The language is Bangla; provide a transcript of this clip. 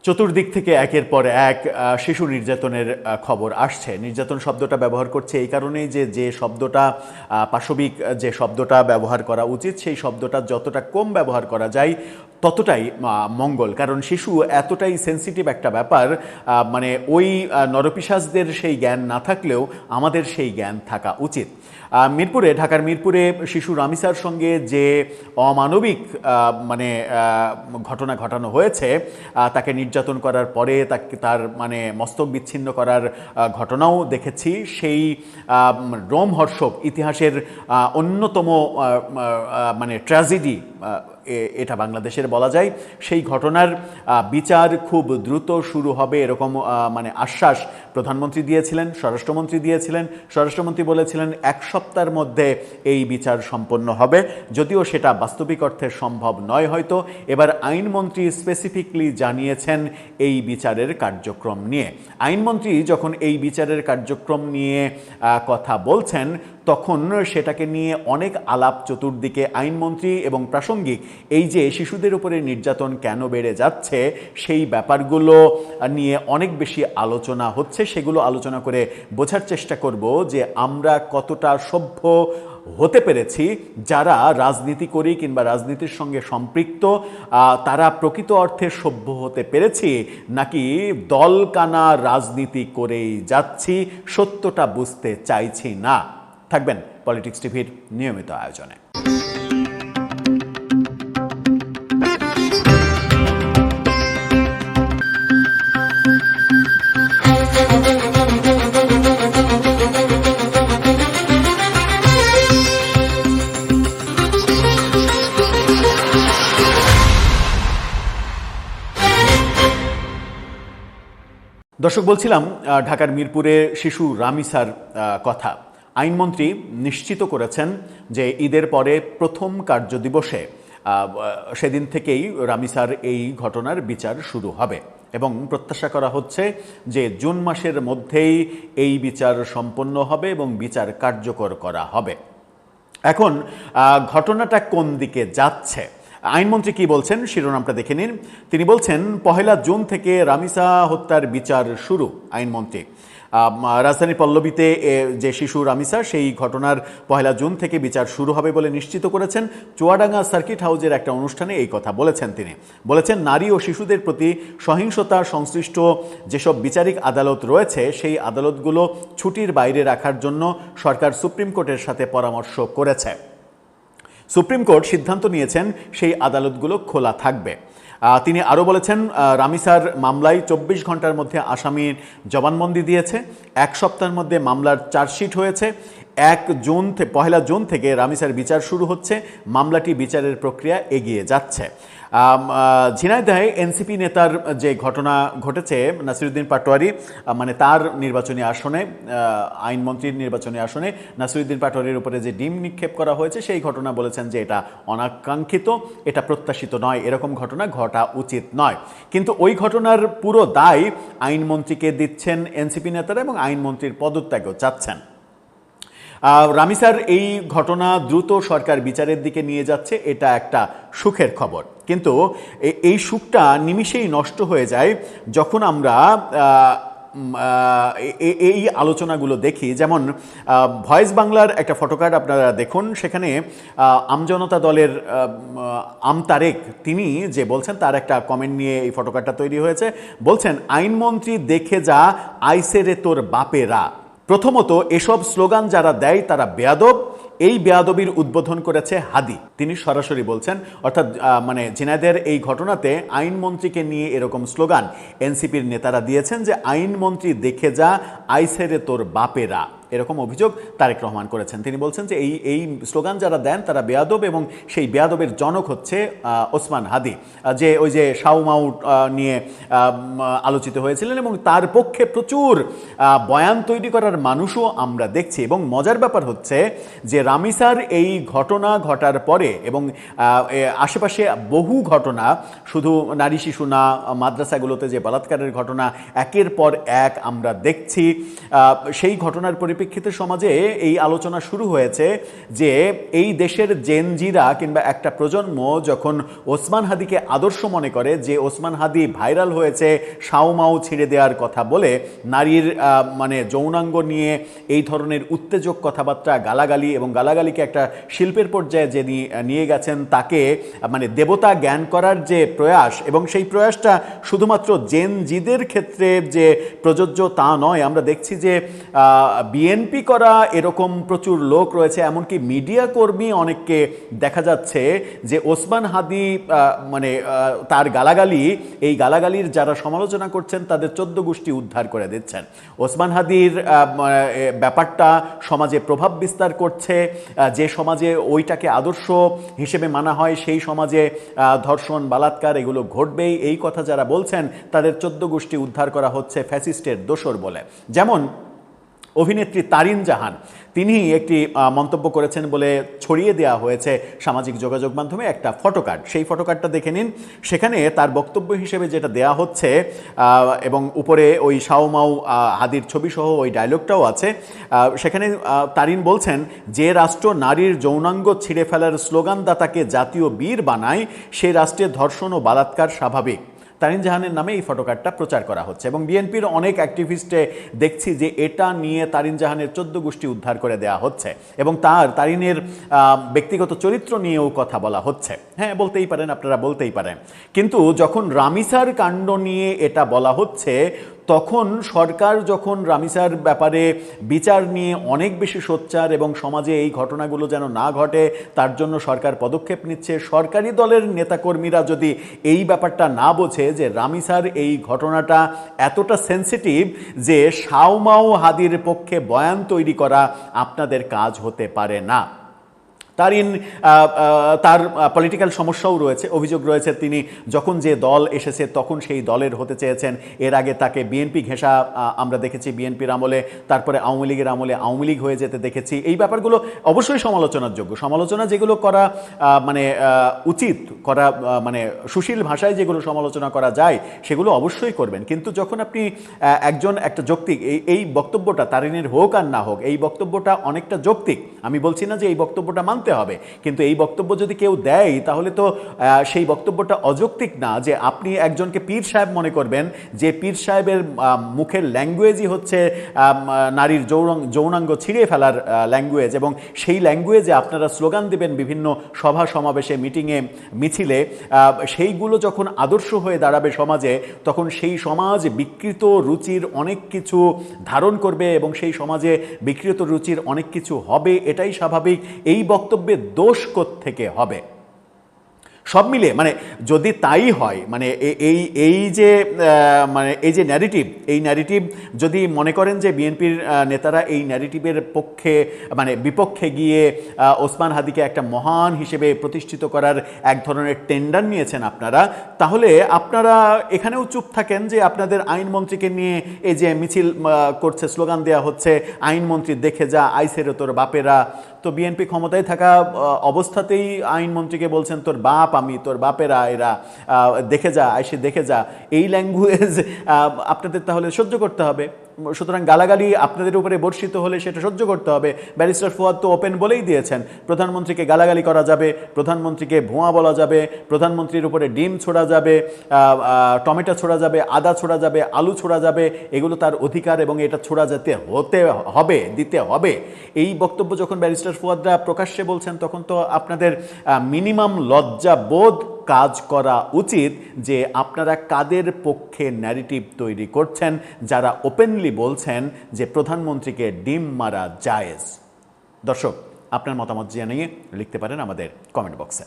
চতুর্দিক থেকে একের পর এক শিশু নির্যাতনের খবর আসছে। নির্যাতন শব্দটা ব্যবহার করছে এই কারণেই যে শব্দটা পাশবিক, যে শব্দটা ব্যবহার করা উচিত সেই শব্দটা যতটা কম ব্যবহার করা যায় ততটাই মঙ্গল। কারণ শিশু এতটাই সেন্সিটিভ একটা ব্যাপার, মানে ওই নরপিশাচদের সেই জ্ঞান না থাকলেও আমাদের সেই জ্ঞান থাকা উচিত। মিরপুরে, ঢাকার মিরপুরে শিশু রামিসার সঙ্গে যে অমানবিক মানে ঘটনা ঘটানো হয়েছে, তাকে নির্যাতন করার পরে তার মানে মস্তক বিচ্ছিন্ন করার ঘটনাও দেখেছি। সেই রোমহর্ষক ইতিহাসের অন্যতম মানে ট্র্যাজেডি এটা বাংলাদেশের বলা যায়। সেই ঘটনার বিচার খুব দ্রুত শুরু হবে এরকম মানে আশ্বাস প্রধানমন্ত্রী দিয়েছিলেন, স্বরাষ্ট্রমন্ত্রী দিয়েছিলেন। স্বরাষ্ট্রমন্ত্রী বলেছিলেন 1 সপ্তাহের মধ্যে এই বিচার সম্পন্ন হবে, যদিও সেটা বাস্তবিক অর্থে সম্ভব নয় হয়তো। এবার আইনমন্ত্রী স্পেসিফিকলি জানিয়েছেন এই বিচারের কার্যক্রম নিয়ে। আইনমন্ত্রী যখন এই বিচারের কার্যক্রম নিয়ে কথা বলছেন তখন সেটাকে নিয়ে অনেক আলাপ চতুর্দিকে। আইনমন্ত্রী এবং প্রাসঙ্গিক এই যে শিশুদের উপরে নির্যাতন কেন বেড়ে যাচ্ছে সেই ব্যাপারগুলো নিয়ে অনেক বেশি আলোচনা হচ্ছে। সেগুলো আলোচনা করে বোঝার চেষ্টা করব যে আমরা কতটা সভ্য হতে পেরেছি। যারা রাজনীতি করি কিংবা রাজনীতির সঙ্গে সম্পৃক্ত তারা প্রকৃত অর্থে সভ্য হতে পেরেছি, নাকি দলকানা রাজনীতি করেই যাচ্ছি, সত্যটা বুঝতে চাইছি না। থাকবেন পলিটিক্স টিভির নিয়মিত আয়োজনে। দর্শক, বলছিলাম ঢাকার মিরপুরে শিশু রামিসার কথা। আইনমন্ত্রী নিশ্চিত করেছেন যে ঈদের পরে প্রথম কার্যদিবসে সেদিন থেকেই রামিসার এই ঘটনার বিচার শুরু হবে এবং প্রত্যাশা করা হচ্ছে যে জুন মাসের মধ্যেই এই বিচার সম্পন্ন হবে এবং বিচার কার্যকর করা হবে। এখন ঘটনাটা কোন দিকে যাচ্ছে, আইনমন্ত্রী কি বলছেন শিরোনামটা দেখে নিন। তিনি বলছেন 1 জুন থেকে রামিসা হত্যার বিচার শুরু। আইনমন্ত্রী রাজধানী পল্লবীতে যে শিশু রামিসা সেই ঘটনার 1 জুন থেকে বিচার শুরু হবে বলে নিশ্চিত করেছেন। চুয়াডাঙ্গা সার্কিট হাউজের একটা অনুষ্ঠানে এই কথা বলেছেন তিনি। বলেছেন নারী ও শিশুদের প্রতি সহিংসতা সংশ্লিষ্ট যেসব বিচারিক আদালত রয়েছে সেই আদালতগুলো ছুটির বাইরে রাখার জন্য সরকার সুপ্রিম কোর্টের সাথে পরামর্শ করেছে। সুপ্রিম কোর্ট সিদ্ধান্ত নিয়েছেন সেই আদালতগুলো খোলা থাকবে। তিনি আরও বলেছেন রামিসার মামলায় 24 ঘন্টার মধ্যে আসামির জবানবন্দি দিয়েছে। 1 সপ্তাহের মধ্যে মামলার চার্জশিট হয়েছে। 1 জুন থেকে রামিসার বিচার শুরু হচ্ছে। মামলাটি বিচারের প্রক্রিয়া এগিয়ে যাচ্ছে। ঝিনাইদহে এনসিপি নেতার যে ঘটনা ঘটেছে, নাসিরুদ্দিন পাটোয়ারি মানে তার নির্বাচনী আসনে, আইনমন্ত্রীর নির্বাচনী আসনে নাসিরুদ্দিন পাটোয়ারির উপরে যে ডিম নিক্ষেপ করা হয়েছে সেই ঘটনা বলেছেন যে এটা অনাকাঙ্ক্ষিত, এটা প্রত্যাশিত নয়, এরকম ঘটনা ঘটা উচিত নয়। কিন্তু ওই ঘটনার পুরো দায় আইনমন্ত্রীকে দিচ্ছেন এনসিপি নেতারা এবং আইনমন্ত্রীর পদত্যাগও চাচ্ছেন। রামিসার এই ঘটনা দ্রুত সরকার বিচারের দিকে নিয়ে যাচ্ছে, এটা একটা সুখের খবর। কিন্তু এই সুখটা নিমিষেই নষ্ট হয়ে যায় যখন আমরা এই আলোচনাগুলো দেখি। যেমন ভয়েস বাংলার একটা ফটোকার্ড আপনারা দেখুন, সেখানে আমজনতা দলের আমতারেক তিনি যে বলছেন তার একটা কমেন্ট নিয়ে এই ফটোকার্ডটা তৈরি হয়েছে। বলছেন আইনমন্ত্রী দেখে যা আইসে রে তোর বাপেরা। প্রথমত এসব স্লোগান যারা দেয় তারা বেয়াদব। এই বেয়াদবির উদ্বোধন করেছে হাদি। তিনি সরাসরি বলছেন, অর্থাৎ মানে ঝিনাইদহের এই ঘটনাতে আইনমন্ত্রীকে নিয়ে এরকম স্লোগান এনসিপির নেতারা দিয়েছেন যে আইনমন্ত্রী দেখে যা আইসেরে তোর বাপেরা, এরকম অভিযোগ তারেক রহমান করেছেন। তিনি বলছেন যে এই স্লোগান যারা দেন তারা বেয়াদব এবং সেই বেয়াদবের জনক হচ্ছে ওসমান হাদি, যে ওই যে শাউমাউ নিয়ে আলোচিত হয়েছিলেন এবং তার পক্ষে প্রচুর বয়ান তৈরি করার মানুষও আমরা দেখছি। এবং মজার ব্যাপার হচ্ছে যে রামিসার এই ঘটনা ঘটার পরে এবং আশেপাশে বহু ঘটনা, শুধু নারী শিশু না, মাদ্রাসাগুলোতে যে বলাৎকারের ঘটনা একের পর এক আমরা দেখছি, সেই ঘটনার পরিপ্রেক্ষিতে পরিপ্রেক্ষিতে সমাজে এই আলোচনা শুরু হয়েছে যে এই দেশের জেনজিরা কিংবা একটা প্রজন্ম যখন ওসমান হাদিকে আদর্শ মনে করে, যে ওসমান হাদি ভাইরাল হয়েছে সাউমাউ ছিঁড়ে দেওয়ার কথা বলে, নারীর মানে যৌনাঙ্গ নিয়ে এই ধরনের উত্তেজক কথাবার্তা, গালাগালি, এবং গালাগালিকে একটা শিল্পের পর্যায়ে যে নিয়ে গেছেন, তাকে মানে দেবতা জ্ঞান করার যে প্রয়াস, এবং সেই প্রয়াসটা শুধুমাত্র জেনজিদের ক্ষেত্রে যে প্রযোজ্য তা নয়। আমরা দেখছি যে বিএনপি করা এরকম প্রচুর লোক রয়েছে, এমনকি মিডিয়া কর্মী অনেককে দেখা যাচ্ছে যে ওসমান হাদি মানে তার গালাগালি, এই গালাগালির যারা সমালোচনা করছেন তাদের 14 গোষ্ঠী উদ্ধার করে দিচ্ছেন। ওসমান হাদির ব্যাপারটা সমাজে প্রভাব বিস্তার করছে, যে সমাজে ওইটাকে আদর্শ হিসেবে মানা হয় সেই সমাজে ধর্ষণ, বালাৎকার এগুলো ঘটবেই, এই কথা যারা বলছেন তাদের 14 গোষ্ঠী উদ্ধার করা হচ্ছে ফ্যাসিস্টের দোসর বলে। যেমন অভিনেত্রী তারিন জাহান, তিনি একটি মন্তব্য করেছেন বলে ছড়িয়ে দেওয়া হয়েছে সামাজিক যোগাযোগ মাধ্যমে একটা ফটোকার্ড। সেই ফটোকার্ডটা দেখে নিন। সেখানে তার বক্তব্য হিসেবে যেটা দেয়া হচ্ছে, এবং উপরে ওই সাউমাউ হাদির ছবি সহ ওই ডায়লগটাও আছে, সেখানে তারিন বলছেন, যে রাষ্ট্র নারীর যৌনাঙ্গ ছিঁড়ে ফেলার স্লোগানদাতাকে জাতীয় বীর বানায়, সেই রাষ্ট্রে ধর্ষণ ও বালাৎকার স্বাভাবিক। তারিন জাহানের নামে এই ফটোকার্ডটা প্রচার করা হচ্ছে, এবং বিএনপির অনেক অ্যাক্টিভিস্টে দেখছি যে এটা নিয়ে তারিন জাহানের 14 গোষ্ঠী উদ্ধার করে দেওয়া হচ্ছে, এবং তারিনের ব্যক্তিগত চরিত্র নিয়েও কথা বলা হচ্ছে। হ্যাঁ, বলতেই পারেন, আপনারা বলতেই পারেন, কিন্তু যখন রামিসার কাণ্ড নিয়ে এটা বলা হচ্ছে, তখন সরকার যখন রামিসার ব্যাপারে বিচার নিয়ে অনেক বেশি সোচ্চার এবং সমাজে এই ঘটনাগুলো যেন না ঘটে তার জন্য সরকার পদক্ষেপ নিচ্ছে, সরকারি দলের নেতাকর্মীরা যদি এই ব্যাপারটা না বোঝে যে রামিসার এই ঘটনাটা এতটা সেন্সিটিভ যে সাউমাউ হাদির পক্ষে বয়ান তৈরি করা আপনাদের কাজ হতে পারে না। তারিন তার পলিটিক্যাল সমস্যাও রয়েছে, অভিযোগ রয়েছে তিনি যখন যে দল এসেছে তখন সেই দলের হতে চেয়েছেন। এর আগে তাকে বিএনপি ঘেঁষা আমরা দেখেছি বিএনপির আমলে, তারপরে আওয়ামী লীগের আমলে আওয়ামী লীগ হয়ে যেতে দেখেছি। এই ব্যাপারগুলো অবশ্যই সমালোচনার যোগ্য, সমালোচনা যেগুলো করা মানে উচিত করা, মানে সুশীল ভাষায় যেগুলো সমালোচনা করা যায় সেগুলো অবশ্যই করবেন। কিন্তু যখন আপনি একটা যৌক্তিক এই বক্তব্যটা তারিনের হোক আর না হোক, এই বক্তব্যটা অনেকটা যৌক্তিক, আমি বলছি না যে এই বক্তব্যটা হবে, কিন্তু এই বক্তব্য যদি কেউ দেয় তাহলে তো সেই বক্তব্যটা অযৌক্তিক না যে আপনি একজনকে পীর সাহেব মনে করবেন, যে পীর সাহেবের মুখের ল্যাঙ্গুয়েজই হচ্ছে নারীর যৌনাঙ্গ ছিঁড়ে ফেলার ল্যাঙ্গুয়েজ, এবং সেই ল্যাঙ্গুয়েজে আপনারা স্লোগান দেবেন বিভিন্ন সভা সমাবেশে, মিটিংয়ে, মিছিলে, সেইগুলো যখন আদর্শ হয়ে দাঁড়াবে সমাজে, তখন সেই সমাজ বিকৃত রুচির অনেক কিছু ধারণ করবে এবং সেই সমাজে বিকৃত রুচির অনেক কিছু হবে, এটাই স্বাভাবিক। এই বক্তব্যে দোষ কোত্থেকে হবে? সব মিলে মানে যদি তাই হয়, মানে এই যে মানে এই যে ন্যারেটিভ, এই ন্যারেটিভ যদি মনে করেন যে বিএনপির নেতারা এই ন্যারেটিভের পক্ষে মানে বিপক্ষে গিয়ে ওসমান হাদিকে একটা মহান হিসেবে প্রতিষ্ঠিত করার এক ধরনের টেন্ডার নিয়েছেন আপনারা, তাহলে আপনারা এখানেও চুপ থাকেন যে আপনাদের আইনমন্ত্রীকে নিয়ে এই যে মিছিল করছে, স্লোগান দেওয়া হচ্ছে, আইনমন্ত্রী দেখে যা আইসেরে তোর বাপেরা। তো বিএনপি ক্ষমতায় থাকা অবস্থাতেই আইনমন্ত্রীকে বলছেন তোর বাপ আমি, তোর বাপেরা এরা, দেখে যা, আইসে দেখে যা। এই ল্যাঙ্গুয়েজ আপনাদের তাহলে সহ্য করতে হবে। সুতরাং গালাগালি আপনাদের উপরে বর্ষিত হলে সেটা সহ্য করতে হবে। ব্যারিস্টার ফুয়াদ তো ওপেন বলেই দিয়েছেন, প্রধানমন্ত্রীকে গালাগালি করা যাবে, প্রধানমন্ত্রীকে ভুয়া বলা যাবে, প্রধানমন্ত্রীর উপরে ডিম ছোড়া যাবে, টমেটো ছোড়া যাবে, আদা ছোড়া যাবে, আলু ছোড়া যাবে, এগুলো তার অধিকার এবং এটা ছোড়া দিতে হবে। এই বক্তব্য যখন ব্যারিস্টার ফুয়াদরা প্রকাশ্যে বলছেন, তখন তো আপনাদের মিনিমাম লজ্জা বোধ কাজ করা উচিত যে আপনারা কাদের পক্ষে ন্যারেটিভ তৈরি করছেন, যারা ওপেনলি বলছেন যে প্রধানমন্ত্রীকে ডিম মারা জায়েজ। দর্শক, আপনার মতামত জানিয়ে লিখতে পারেন আমাদের কমেন্ট বক্সে।